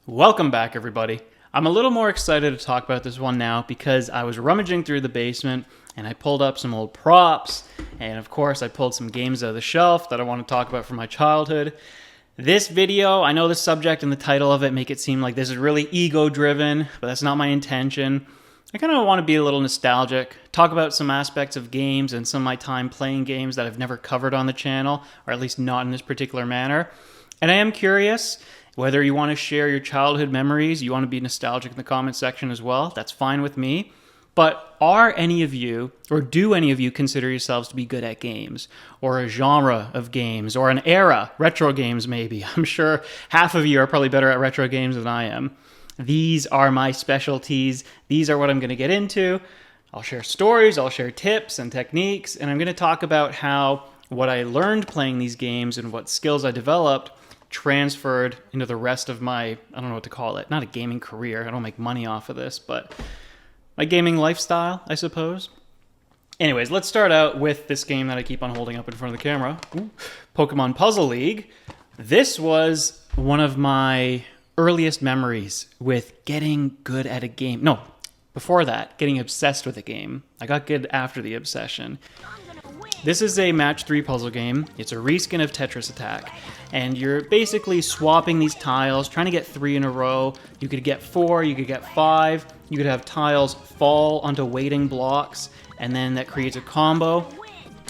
Welcome back, everybody. I'm a little more excited to talk about this one now because I was rummaging through the basement and I pulled up some old props, and of course I pulled some games out of the shelf that I want to talk about from my childhood. This video, I know the subject and the title of it make it seem like this is really ego-driven, but that's not my intention. I kind of want to be a little nostalgic, talk about some aspects of games and some of my time playing games that I've never covered on the channel, or at least not in this particular manner. And I am curious whether you want to share your childhood memories, you want to be nostalgic in the comment section as well, that's fine with me. But are any of you, or do any of you consider yourselves to be good at games? Or a genre of games, or an era, retro games maybe. I'm sure half of you are probably better at retro games than I am. These are my specialties. These are what I'm going to get into. I'll share stories, I'll share tips and techniques, and I'm going to talk about how what I learned playing these games and what skills I developed transferred into the rest of my, I don't know what to call it, not a gaming career, I don't make money off of this, but my gaming lifestyle, I suppose. Anyways, let's start out with this game that I keep on holding up in front of the camera. Ooh. Pokemon Puzzle League. This was one of my earliest memories with getting good at a game. No, before that, getting obsessed with a game. I got good after the obsession. This is a match 3 puzzle game. It's a reskin of Tetris Attack. And you're basically swapping these tiles, trying to get 3 in a row. You could get 4, you could get 5. You could have tiles fall onto waiting blocks, and then that creates a combo.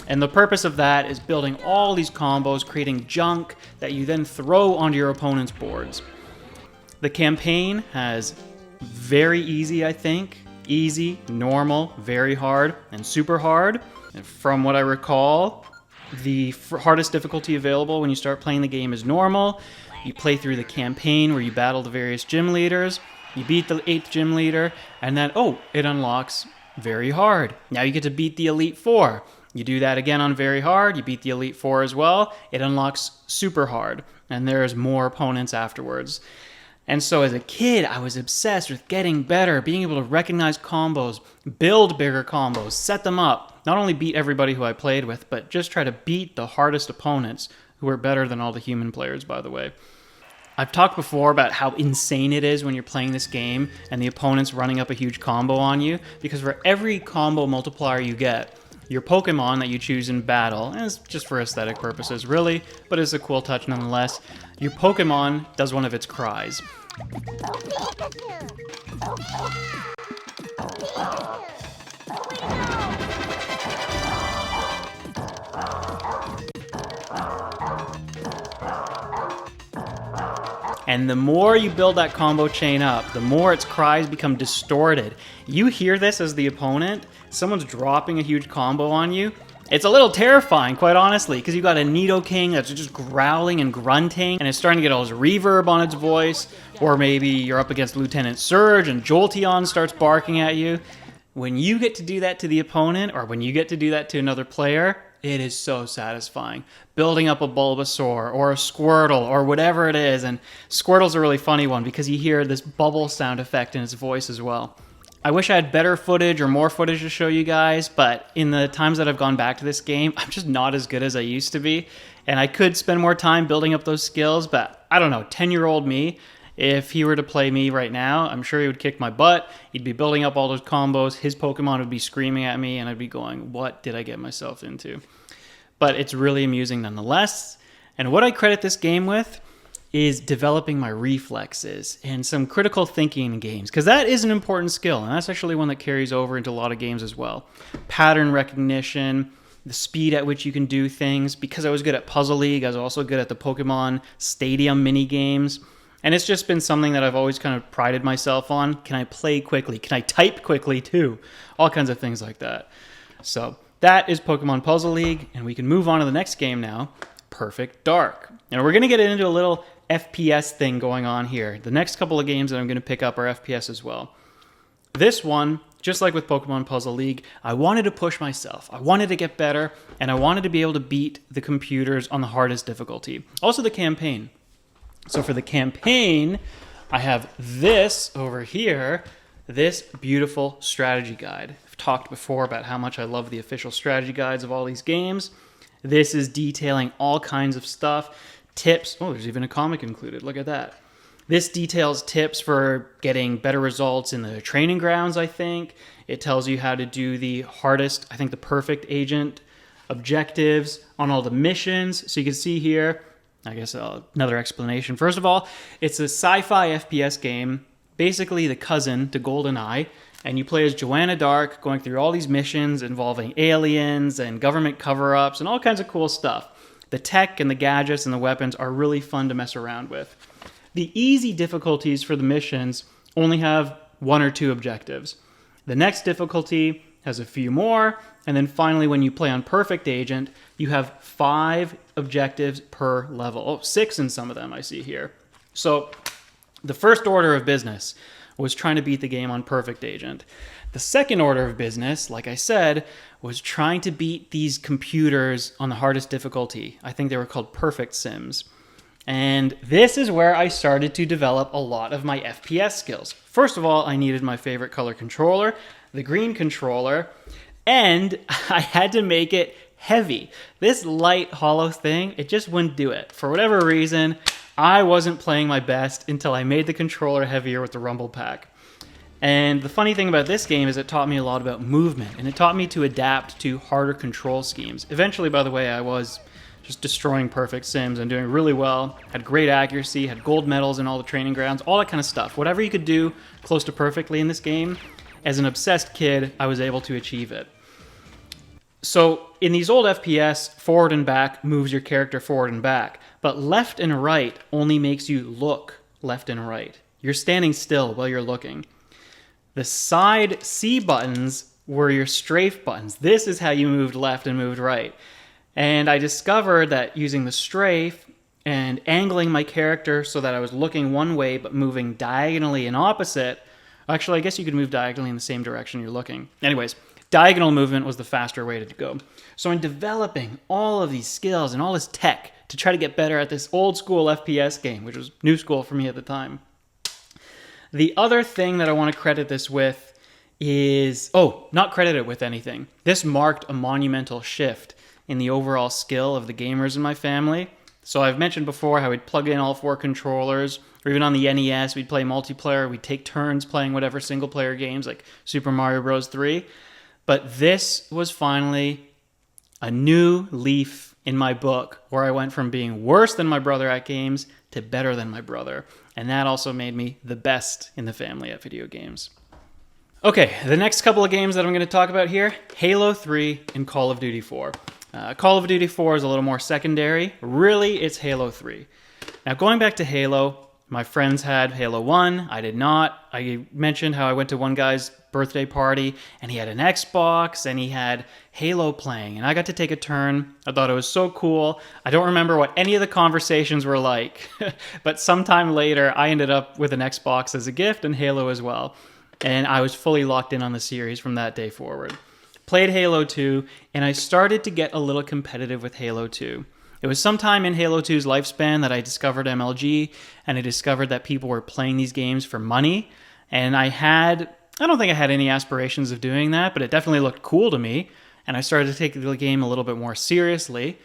And the purpose of that is building all these combos, creating junk that you then throw onto your opponent's boards. The campaign has very easy, I think. Easy, normal, very hard, and super hard. And from what I recall, the hardest difficulty available when you start playing the game is normal. You play through the campaign where you battle the various gym leaders. You beat the 8th gym leader, and then, it unlocks very hard. Now you get to beat the Elite Four. You do that again on very hard. You beat the Elite Four as well. It unlocks super hard, and there's more opponents afterwards. And so as a kid, I was obsessed with getting better, being able to recognize combos, build bigger combos, set them up. Not only beat everybody who I played with, but just try to beat the hardest opponents, who are better than all the human players, by the way. I've talked before about how insane it is when you're playing this game and the opponent's running up a huge combo on you, because for every combo multiplier you get, your Pokemon that you choose in battle, and it's just for aesthetic purposes really, but it's a cool touch nonetheless, your Pokemon does one of its cries. And the more you build that combo chain up, the more its cries become distorted. You hear this as the opponent, someone's dropping a huge combo on you. It's a little terrifying, quite honestly, because you got a Nidoking that's just growling and grunting, and it's starting to get all this reverb on its voice, or maybe you're up against Lieutenant Surge and Jolteon starts barking at you. When you get to do that to the opponent, or when you get to do that to another player, it is so satisfying. Building up a Bulbasaur or a Squirtle or whatever it is, and Squirtle's a really funny one because you hear this bubble sound effect in its voice as well. I wish I had better footage or more footage to show you guys, but in the times that I've gone back to this game, I'm just not as good as I used to be, and I could spend more time building up those skills, but I don't know, 10-year-old me, if he were to play me right now, I'm sure he would kick my butt. He'd be building up all those combos. His Pokemon would be screaming at me, and I'd be going, what did I get myself into? But it's really amusing nonetheless. And what I credit this game with is developing my reflexes and some critical thinking in games, because that is an important skill, and that's actually one that carries over into a lot of games as well. Pattern recognition, the speed at which you can do things. Because I was good at Puzzle League, I was also good at the Pokemon Stadium mini games. And it's just been something that I've always kind of prided myself on. Can I play quickly? Can I type quickly too? All kinds of things like that. So that is Pokemon Puzzle League, and we can move on to the next game now, Perfect Dark. And we're going to get into a little FPS thing going on here. The next couple of games that I'm going to pick up are FPS as well. This one, just like with Pokemon Puzzle League, I wanted to push myself. I wanted to get better, and I wanted to be able to beat the computers on the hardest difficulty. Also the campaign. So for the campaign, I have this over here, this beautiful strategy guide. I've talked before about how much I love the official strategy guides of all these games. This is detailing all kinds of stuff, tips. Oh, there's even a comic included. Look at that. This details tips for getting better results in the training grounds, I think. It tells you how to do the hardest, I think the perfect agent objectives on all the missions. So you can see here, I guess another explanation. First of all, it's a sci-fi FPS game, basically the cousin to GoldenEye, and you play as Joanna Dark going through all these missions involving aliens and government cover-ups and all kinds of cool stuff. The tech and the gadgets and the weapons are really fun to mess around with. The easy difficulties for the missions only have 1 or 2 objectives. The next difficulty has a few more, and then finally when you play on Perfect Agent, you have 5 objectives per level. Oh, 6 in some of them I see here. So the first order of business was trying to beat the game on Perfect Agent. The second order of business, like I said, was trying to beat these computers on the hardest difficulty. I think they were called Perfect Sims. And this is where I started to develop a lot of my FPS skills. First of all, I needed my favorite color controller, the green controller, and I had to make it heavy. This light, hollow thing, it just wouldn't do it. For whatever reason, I wasn't playing my best until I made the controller heavier with the Rumble Pack. And the funny thing about this game is it taught me a lot about movement, and it taught me to adapt to harder control schemes. Eventually, by the way, I was just destroying Perfect Sims and doing really well, had great accuracy, had gold medals in all the training grounds, all that kind of stuff. Whatever you could do close to perfectly in this game, as an obsessed kid, I was able to achieve it. So in these old FPS, forward and back moves your character forward and back, but left and right only makes you look left and right. You're standing still while you're looking. The side C buttons were your strafe buttons. This is how you moved left and moved right. And I discovered that using the strafe and angling my character so that I was looking one way but moving diagonally and opposite. Actually, I guess you could move diagonally in the same direction you're looking. Anyways, diagonal movement was the faster way to go. So in developing all of these skills and all this tech to try to get better at this old school FPS game, which was new school for me at the time. The other thing that I want to credit this with is, not credit it with anything. This marked a monumental shift in the overall skill of the gamers in my family. So I've mentioned before how we'd plug in all 4 controllers, or even on the NES, we'd play multiplayer, we'd take turns playing whatever single-player games like Super Mario Bros. 3. But this was finally a new leaf in my book where I went from being worse than my brother at games to better than my brother. And that also made me the best in the family at video games. Okay, the next couple of games that I'm going to talk about here, Halo 3 and Call of Duty 4. Call of Duty 4 is a little more secondary. Really, it's Halo 3. Now, going back to Halo, my friends had Halo 1. I did not. I mentioned how I went to one guy's birthday party, and he had an Xbox, and he had Halo playing, and I got to take a turn. I thought it was so cool. I don't remember what any of the conversations were like, but sometime later, I ended up with an Xbox as a gift and Halo as well, and I was fully locked in on the series from that day forward. Played Halo 2, and I started to get a little competitive with Halo 2. It was sometime in Halo 2's lifespan that I discovered MLG, and I discovered that people were playing these games for money, and I don't think I had any aspirations of doing that, but it definitely looked cool to me, and I started to take the game a little bit more seriously.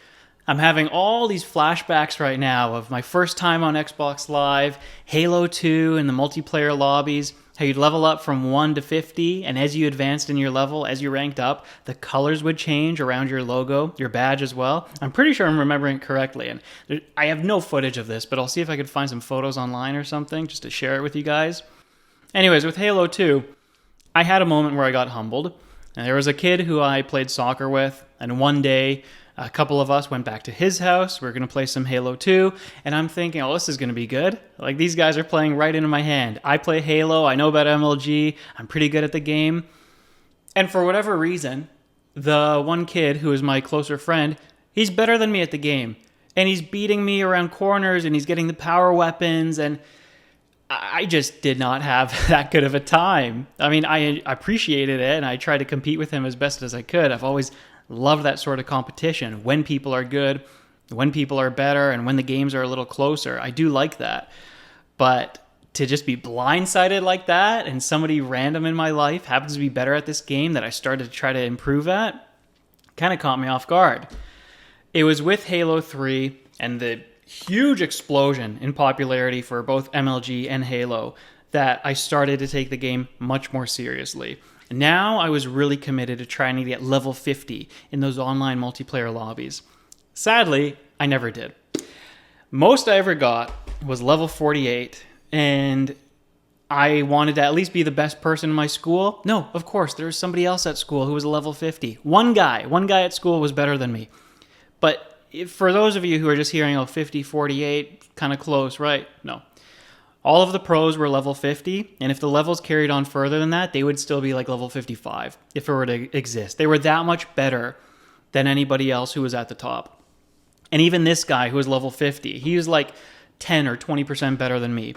I'm having all these flashbacks right now of my first time on Xbox Live, Halo 2 and the multiplayer lobbies, how you'd level up from 1 to 50, and as you advanced in your level, as you ranked up, the colors would change around your logo, your badge as well. I'm pretty sure I'm remembering it correctly, and I have no footage of this, but I'll see if I could find some photos online or something just to share it with you guys. Anyways, with Halo 2, I had a moment where I got humbled, and there was a kid who I played soccer with, and one day, a couple of us went back to his house. We were going to play some Halo 2, and I'm thinking, oh, this is going to be good. Like, these guys are playing right into my hand. I play Halo. I know about MLG. I'm pretty good at the game. And for whatever reason, the one kid who is my closer friend, he's better than me at the game. And he's beating me around corners, and he's getting the power weapons, and I just did not have that good of a time. I mean, I appreciated it, and I tried to compete with him as best as I could. I've always loved that sort of competition. When people are good, when people are better, and when the games are a little closer. I do like that. But to just be blindsided like that, and somebody random in my life happens to be better at this game that I started to try to improve at, kind of caught me off guard. It was with Halo 3 and the huge explosion in popularity for both MLG and Halo that I started to take the game much more seriously. Now I was really committed to trying to get level 50 in those online multiplayer lobbies. Sadly, I never did. Most I ever got was level 48, and I wanted to at least be the best person in my school. No, of course, there was somebody else at school who was a level 50. One guy at school was better than me. But for those of you who are just hearing, 50, 48, kind of close, right? No. All of the pros were level 50, and if the levels carried on further than that, they would still be like level 55 if it were to exist. They were that much better than anybody else who was at the top. And even this guy who was level 50, he was like 10 or 20% better than me.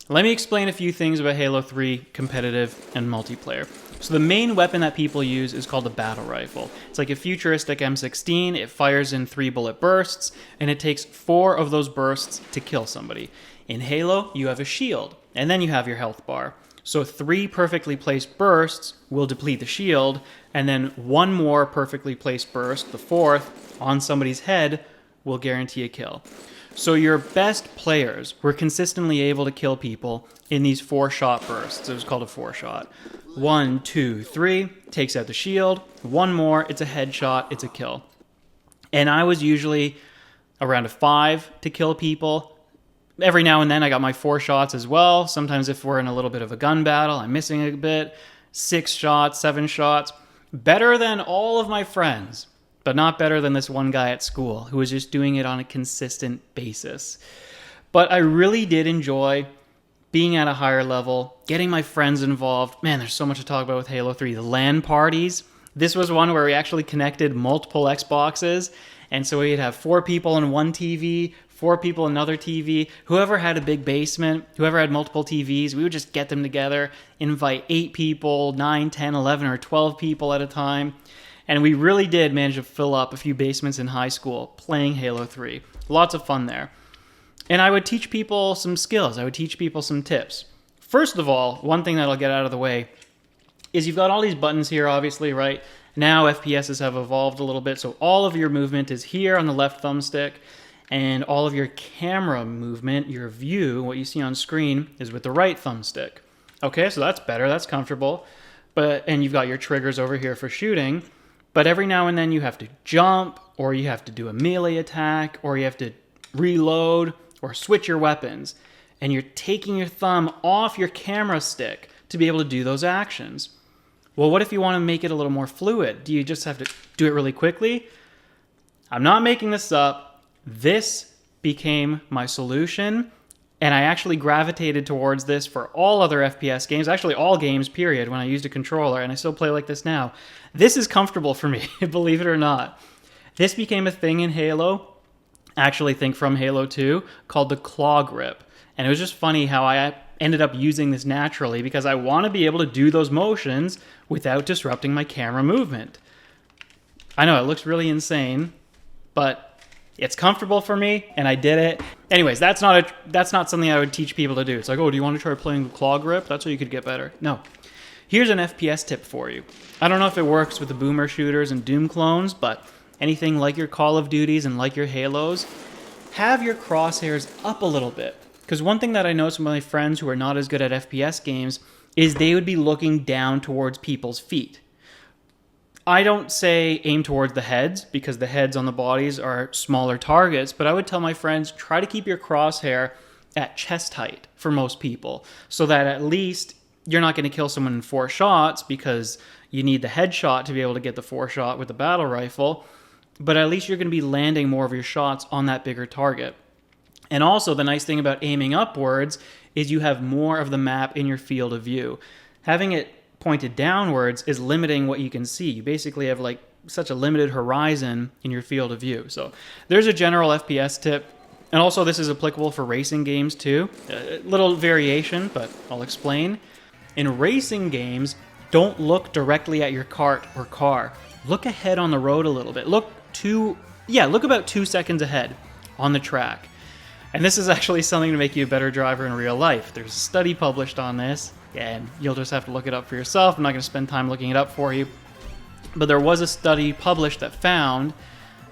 Let me explain a few things about Halo 3 competitive and multiplayer. So the main weapon that people use is called a battle rifle. It's like a futuristic M16. It fires in 3 bullet bursts, and it takes 4 of those bursts to kill somebody. In Halo, you have a shield, and then you have your health bar. So 3 perfectly placed bursts will deplete the shield, and then 1 more perfectly placed burst, the 4th, on somebody's head, will guarantee a kill. So your best players were consistently able to kill people in these 4-shot bursts. It was called a 4-shot. 1, 2, 3, takes out the shield. 1 more, it's a headshot, it's a kill. And I was usually around a 5 to kill people. Every now and then I got my 4 shots as well. Sometimes if we're in a little bit of a gun battle, I'm missing a bit. 6 shots, 7 shots. Better than all of my friends, but not better than this one guy at school who was just doing it on a consistent basis. But I really did enjoy being at a higher level, getting my friends involved. Man, there's so much to talk about with Halo 3. The LAN parties. This was one where we actually connected multiple Xboxes, and so we'd have 4 people on one TV, 4 people on another TV. Whoever had a big basement, whoever had multiple TVs, we would just get them together, invite 8 people, 9, 10, 11, or 12 people at a time. And we really did manage to fill up a few basements in high school playing Halo 3. Lots of fun there. And I would teach people some skills. I would teach people some tips. First of all, one thing that I'll get out of the way is you've got all these buttons here, obviously, right? Now FPSs have evolved a little bit, so all of your movement is here on the left thumbstick, and all of your camera movement, your view, what you see on screen, is with the right thumbstick. Okay, so that's better, that's comfortable. And you've got your triggers over here for shooting. But every now and then you have to jump, or you have to do a melee attack, or you have to reload, or switch your weapons. And you're taking your thumb off your camera stick to be able to do those actions. Well, what if you want to make it a little more fluid? Do you just have to do it really quickly? I'm not making this up. This became my solution, and I actually gravitated towards this for all other FPS games, actually all games, period, when I used a controller, and I still play like this now. This is comfortable for me, believe it or not. This became a thing in Halo, actually think from Halo 2, called the claw grip. And it was just funny how I ended up using this naturally because I want to be able to do those motions without disrupting my camera movement. I know, it looks really insane, but it's comfortable for me, and I did it. Anyways, that's not something I would teach people to do. It's like, oh, do you want to try playing the claw grip? That's how you could get better. No. Here's an FPS tip for you. I don't know if it works with the boomer shooters and Doom clones, but anything like your Call of Duties and like your Halos, have your crosshairs up a little bit. Because one thing that I noticed with my friends who are not as good at FPS games is they would be looking down towards people's feet. I don't say aim towards the heads, because the heads on the bodies are smaller targets, but I would tell my friends, try to keep your crosshair at chest height for most people, so that at least you're not going to kill someone in 4 shots, because you need the headshot to be able to get the 4 shot with the battle rifle, but at least you're going to be landing more of your shots on that bigger target. And also, the nice thing about aiming upwards is you have more of the map in your field of view. Having it pointed downwards is limiting what you can see. You basically have like such a limited horizon in your field of view. So there's a general FPS tip. And also this is applicable for racing games too. A little variation, but I'll explain. In racing games, don't look directly at your cart or car. Look ahead on the road a little bit. Look about 2 seconds ahead on the track. And this is actually something to make you a better driver in real life. There's a study published on this, and you'll just have to look it up for yourself. I'm not going to spend time looking it up for you. But there was a study published that found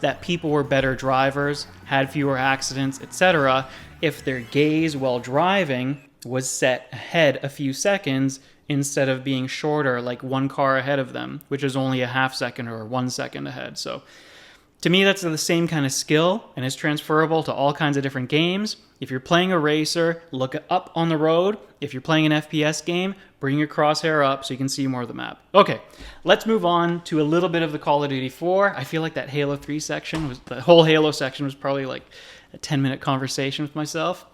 that people were better drivers, had fewer accidents, etc., if their gaze while driving was set ahead a few seconds instead of being shorter, like one car ahead of them, which is only a half second or 1 second ahead. So to me, that's the same kind of skill and is transferable to all kinds of different games. If you're playing a racer, look up on the road. If you're playing an FPS game, bring your crosshair up so you can see more of the map. Okay, let's move on to a little bit of the Call of Duty 4. I feel like that Halo 3 section the whole Halo section was probably like a 10-minute conversation with myself.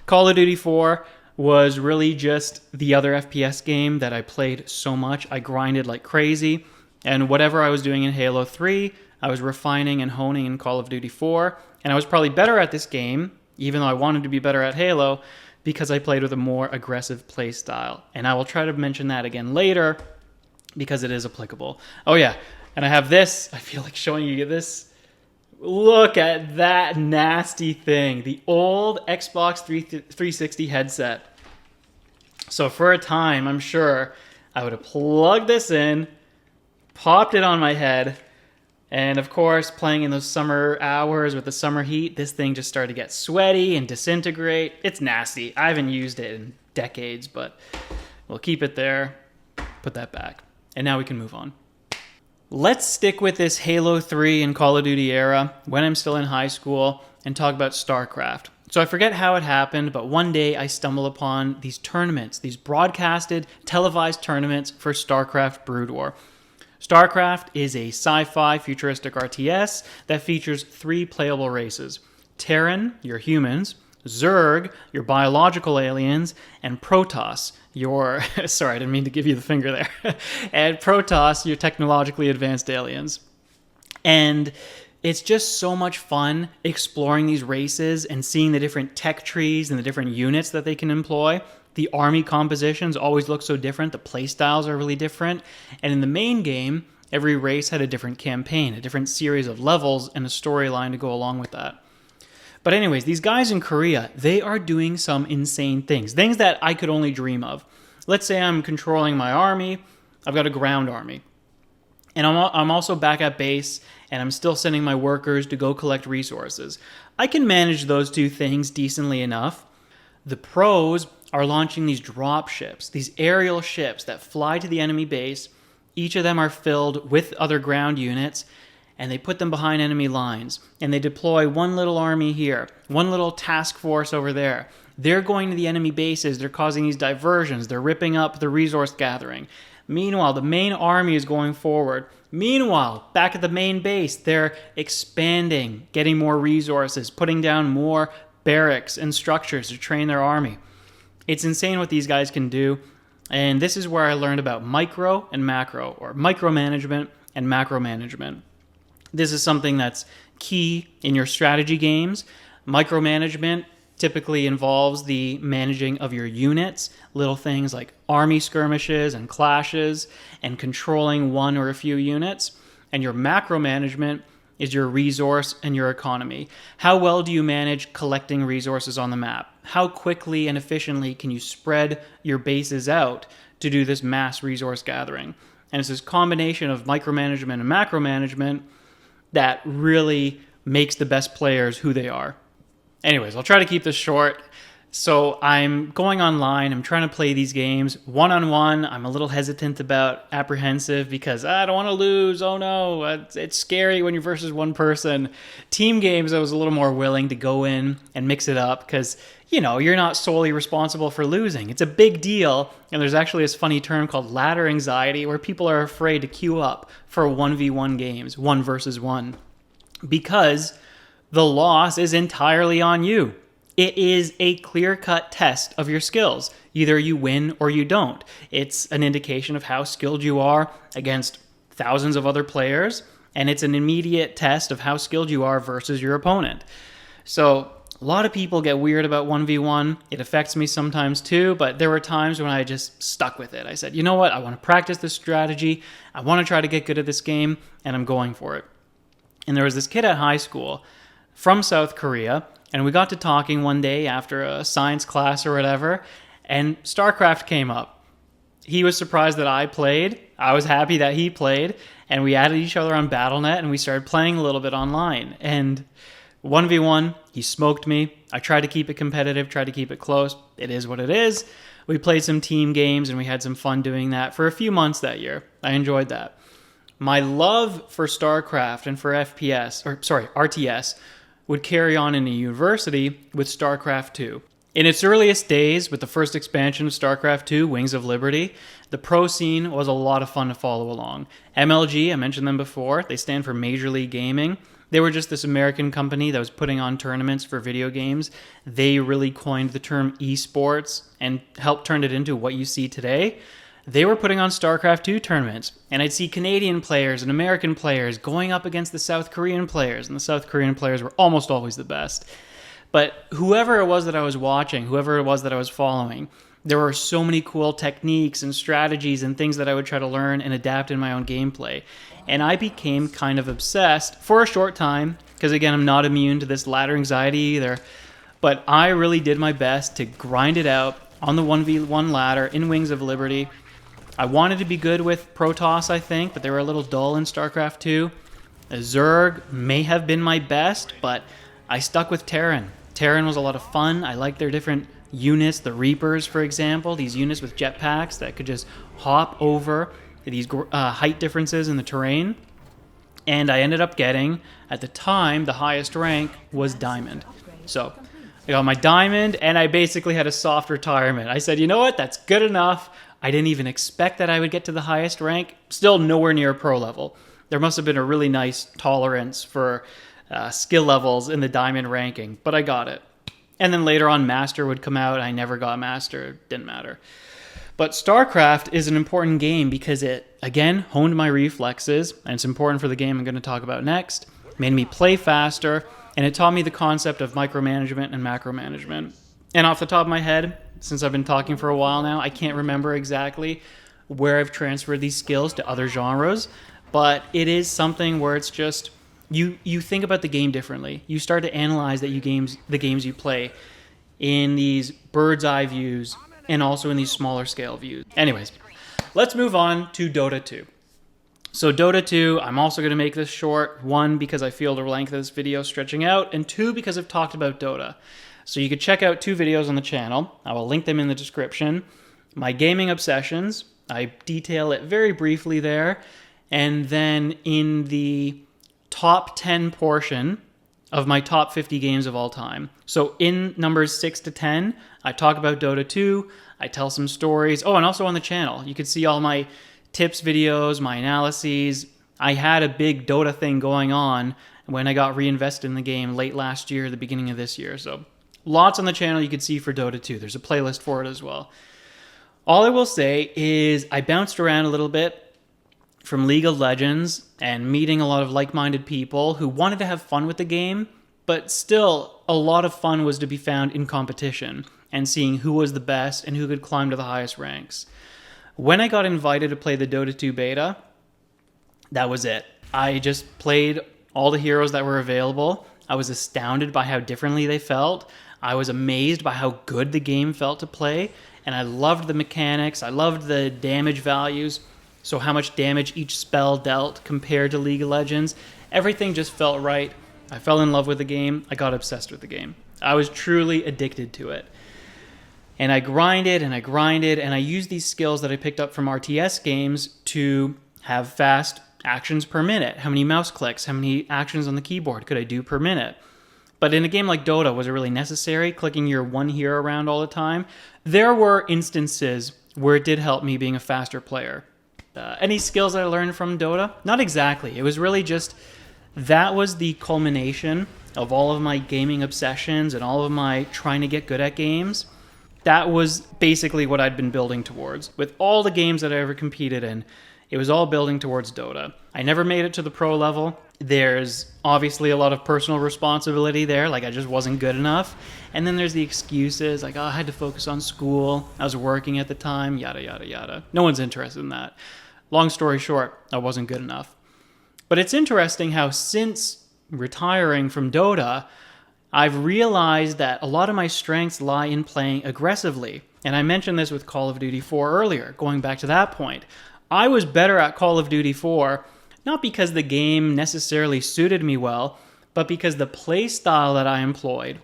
Call of Duty 4 was really just the other FPS game that I played so much. I grinded like crazy, and whatever I was doing in Halo 3, I was refining and honing in Call of Duty 4, and I was probably better at this game, even though I wanted to be better at Halo, because I played with a more aggressive play style. And I will try to mention that again later, because it is applicable. Oh yeah, and I have this. I feel like showing you this. Look at that nasty thing. The old Xbox 360 headset. So for a time, I'm sure, I would have plugged this in, popped it on my head, and of course, playing in those summer hours with the summer heat, this thing just started to get sweaty and disintegrate. It's nasty. I haven't used it in decades, but we'll keep it there, put that back. And now we can move on. Let's stick with this Halo 3 and Call of Duty era when I'm still in high school and talk about StarCraft. So I forget how it happened, but one day I stumbled upon these tournaments, these broadcasted, televised tournaments for StarCraft Brood War. StarCraft is a sci-fi futuristic RTS that features 3 playable races: Terran, your humans; Zerg, your biological aliens; and Protoss, your... sorry, I didn't mean to give you the finger there. And Protoss, your technologically advanced aliens. And it's just so much fun exploring these races and seeing the different tech trees and the different units that they can employ. The army compositions always look so different. The playstyles are really different. And in the main game, every race had a different campaign, a different series of levels, and a storyline to go along with that. But anyways, these guys in Korea, they are doing some insane things that I could only dream of. Let's say I'm controlling my army. I've got a ground army. And I'm also back at base, and I'm still sending my workers to go collect resources. I can manage those two things decently enough. The pros are launching these drop ships, these aerial ships that fly to the enemy base. Each of them are filled with other ground units, and they put them behind enemy lines. And they deploy one little army here, one little task force over there. They're going to the enemy bases. They're causing these diversions. They're ripping up the resource gathering. Meanwhile, the main army is going forward. Meanwhile, back at the main base, they're expanding, getting more resources, putting down more barracks and structures to train their army. It's insane what these guys can do, and this is where I learned about micro and macro, or micromanagement and macro management. This is something that's key in your strategy games. Micromanagement typically involves the managing of your units, little things like army skirmishes and clashes, and controlling one or a few units. And your macro management is your resource and your economy. How well do you manage collecting resources on the map? How quickly and efficiently can you spread your bases out to do this mass resource gathering? And it's this combination of micromanagement and macro management that really makes the best players who they are. Anyways, I'll try to keep this short. So I'm going online. I'm trying to play these games one-on-one. I'm a little hesitant about apprehensive because I don't want to lose. Oh no, it's scary when you're versus one person. Team games, I was a little more willing to go in and mix it up because, you know, you're not solely responsible for losing. It's a big deal. And there's actually this funny term called ladder anxiety where people are afraid to queue up for 1v1 games, 1 versus 1, because the loss is entirely on you. It is a clear-cut test of your skills. Either you win or you don't. It's an indication of how skilled you are against thousands of other players, and it's an immediate test of how skilled you are versus your opponent. So a lot of people get weird about 1v1. It affects me sometimes too, but there were times when I just stuck with it. I said, you know what? I want to practice this strategy. I want to try to get good at this game, and I'm going for it. And there was this kid at high school from South Korea, and we got to talking one day after a science class or whatever, and StarCraft came up. He was surprised that I played. I was happy that he played, and we added each other on BattleNet, and we started playing a little bit online. And 1v1, he smoked me. I tried to keep it competitive, tried to keep it close. It is what it is. We played some team games, and we had some fun doing that for a few months that year. I enjoyed that. My love for StarCraft and for RTS, would carry on in a university with StarCraft 2. In its earliest days, with the first expansion of StarCraft 2, Wings of Liberty, the pro scene was a lot of fun to follow along. MLG, I mentioned them before, they stand for Major League Gaming. They were just this American company that was putting on tournaments for video games. They really coined the term esports and helped turn it into what you see today. They were putting on StarCraft 2 tournaments, and I'd see Canadian players and American players going up against the South Korean players, and the South Korean players were almost always the best. But whoever it was that I was watching, whoever it was that I was following, there were so many cool techniques and strategies and things that I would try to learn and adapt in my own gameplay. And I became kind of obsessed for a short time, because again, I'm not immune to this ladder anxiety either, but I really did my best to grind it out on the 1v1 ladder in Wings of Liberty. I wanted to be good with Protoss, I think, but they were a little dull in StarCraft 2. Zerg may have been my best, but I stuck with Terran. Terran was a lot of fun. I liked their different units, the Reapers, for example, these units with jetpacks that could just hop over these height differences in the terrain. And I ended up getting, at the time, the highest rank was Diamond. So I got my Diamond, and I basically had a soft retirement. I said, you know what, that's good enough. I didn't even expect that I would get to the highest rank. Still nowhere near pro level. There must have been a really nice tolerance for skill levels in the Diamond ranking, but I got it. And then later on, Master would come out. I never got Master. Didn't matter. But StarCraft is an important game because it, again, honed my reflexes, and it's important for the game I'm going to talk about next. Made me play faster, and it taught me the concept of micromanagement and macromanagement. And off the top of my head, since I've been talking for a while now, I can't remember exactly where I've transferred these skills to other genres, but it is something where it's just you think about the game differently. You start to analyze the games you play in these bird's eye views and also in these smaller scale views. Anyways, let's move on to Dota 2. So Dota 2, I'm also going to make this short. 1, because I feel the length of this video stretching out, and 2, because I've talked about Dota. So you could check out 2 videos on the channel. I will link them in the description. My gaming obsessions, I detail it very briefly there. And then in the top 10 portion of my top 50 games of all time. So in numbers 6 to 10, I talk about Dota 2. I tell some stories. Oh, and also on the channel, you can see all my tips videos, my analyses. I had a big Dota thing going on when I got reinvested in the game late last year, the beginning of this year. So lots on the channel you can see for Dota 2. There's a playlist for it as well. All I will say is I bounced around a little bit from League of Legends and meeting a lot of like-minded people who wanted to have fun with the game, but still a lot of fun was to be found in competition and seeing who was the best and who could climb to the highest ranks. When I got invited to play the Dota 2 beta, that was it. I just played all the heroes that were available. I was astounded by how differently they felt. I was amazed by how good the game felt to play, and I loved the mechanics. I loved the damage values. So how much damage each spell dealt compared to League of Legends. Everything just felt right. I fell in love with the game. I got obsessed with the game. I was truly addicted to it. And I grinded and I grinded, and I used these skills that I picked up from RTS games to have fast actions per minute. How many mouse clicks, how many actions on the keyboard could I do per minute? But in a game like Dota, was it really necessary, clicking your one hero around all the time? There were instances where it did help me being a faster player. Any skills that I learned from Dota? Not exactly. It was really just, that was the culmination of all of my gaming obsessions and all of my trying to get good at games. That was basically what I'd been building towards. With all the games that I ever competed in, it was all building towards Dota. I never made it to the pro level. There's obviously a lot of personal responsibility there, like I just wasn't good enough. And then there's the excuses, like, oh, I had to focus on school, I was working at the time, yada, yada, yada. No one's interested in that. Long story short, I wasn't good enough. But it's interesting how since retiring from Dota, I've realized that a lot of my strengths lie in playing aggressively. And I mentioned this with Call of Duty 4 earlier, going back to that point. I was better at Call of Duty 4, not because the game necessarily suited me well, but because the play style that I employed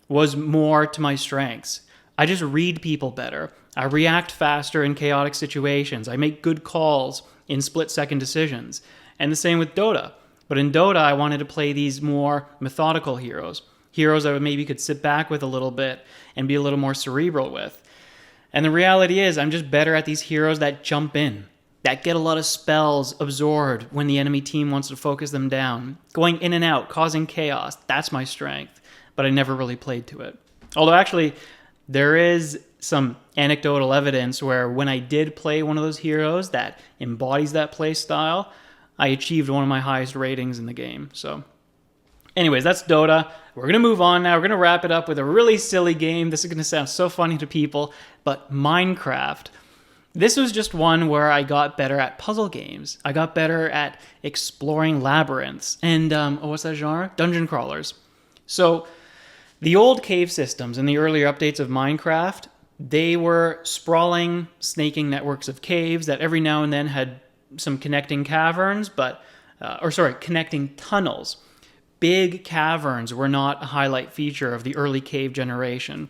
was more to my strengths. I just read people better. I react faster in chaotic situations. I make good calls in split-second decisions. And the same with Dota. But in Dota, I wanted to play these more methodical heroes. Heroes that maybe could sit back with a little bit and be a little more cerebral with. And the reality is, I'm just better at these heroes that jump in, that get a lot of spells absorbed when the enemy team wants to focus them down. Going in and out, causing chaos, that's my strength. But I never really played to it. Although actually, there is some anecdotal evidence where when I did play one of those heroes that embodies that play style, I achieved one of my highest ratings in the game. So anyways, that's Dota. We're going to move on now. We're going to wrap it up with a really silly game. This is going to sound so funny to people, but Minecraft. This was just one where I got better at puzzle games. I got better at exploring labyrinths and, what's that genre? Dungeon crawlers. So the old cave systems in the earlier updates of Minecraft, they were sprawling, snaking networks of caves that every now and then had some connecting caverns, connecting tunnels. Big caverns were not a highlight feature of the early cave generation.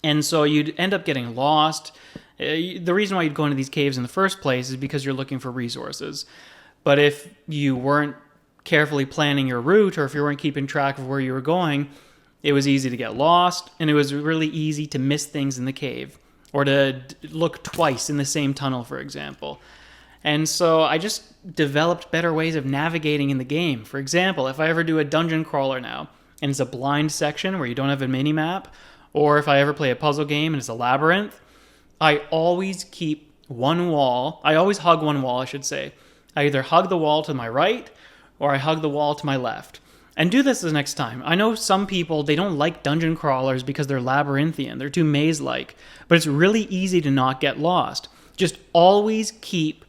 And so you'd end up getting lost. The reason why you'd go into these caves in the first place is because you're looking for resources. But if you weren't carefully planning your route, or if you weren't keeping track of where you were going, it was easy to get lost, and it was really easy to miss things in the cave, or to look twice in the same tunnel, for example. And so I just developed better ways of navigating in the game. For example, if I ever do a dungeon crawler now, and it's a blind section where you don't have a mini-map, or if I ever play a puzzle game and it's a labyrinth, I always keep one wall. I always hug one wall, I should say. I either hug the wall to my right, or I hug the wall to my left. And do this the next time. I know some people, they don't like dungeon crawlers because they're labyrinthian. They're too maze-like. But it's really easy to not get lost. Just always keep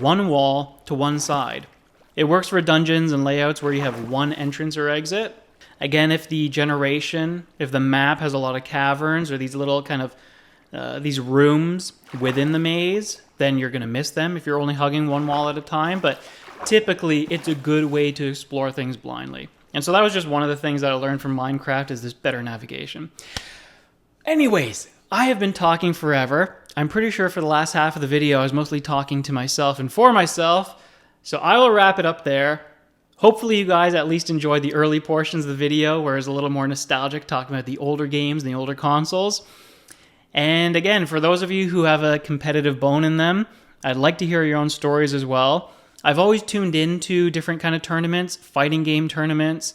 one wall to one side. It works for dungeons and layouts where you have one entrance or exit. Again, if the map has a lot of caverns or these little kind of these rooms within the maze, then you're going to miss them if you're only hugging one wall at a time. But typically, it's a good way to explore things blindly. And so that was just one of the things that I learned from Minecraft, is this better navigation. Anyways, I have been talking forever. I'm pretty sure for the last half of the video, I was mostly talking to myself and for myself. So I will wrap it up there. Hopefully you guys at least enjoyed the early portions of the video, where it's a little more nostalgic, talking about the older games and the older consoles. And again, for those of you who have a competitive bone in them, I'd like to hear your own stories as well. I've always tuned into different kind of tournaments, fighting game tournaments.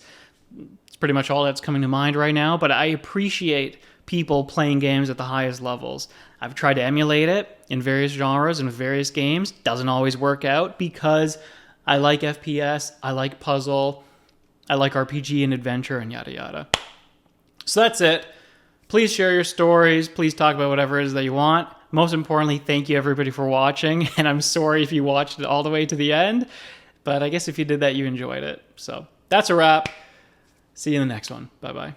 It's pretty much all that's coming to mind right now, but I appreciate people playing games at the highest levels. I've tried to emulate it in various genres and with various games. Doesn't always work out because I like FPS, I like puzzle, I like RPG and adventure, and yada yada. So that's it. Please share your stories. Please talk about whatever it is that you want. Most importantly, thank you everybody for watching. And I'm sorry if you watched it all the way to the end. But I guess if you did that, you enjoyed it. So that's a wrap. See you in the next one. Bye-bye.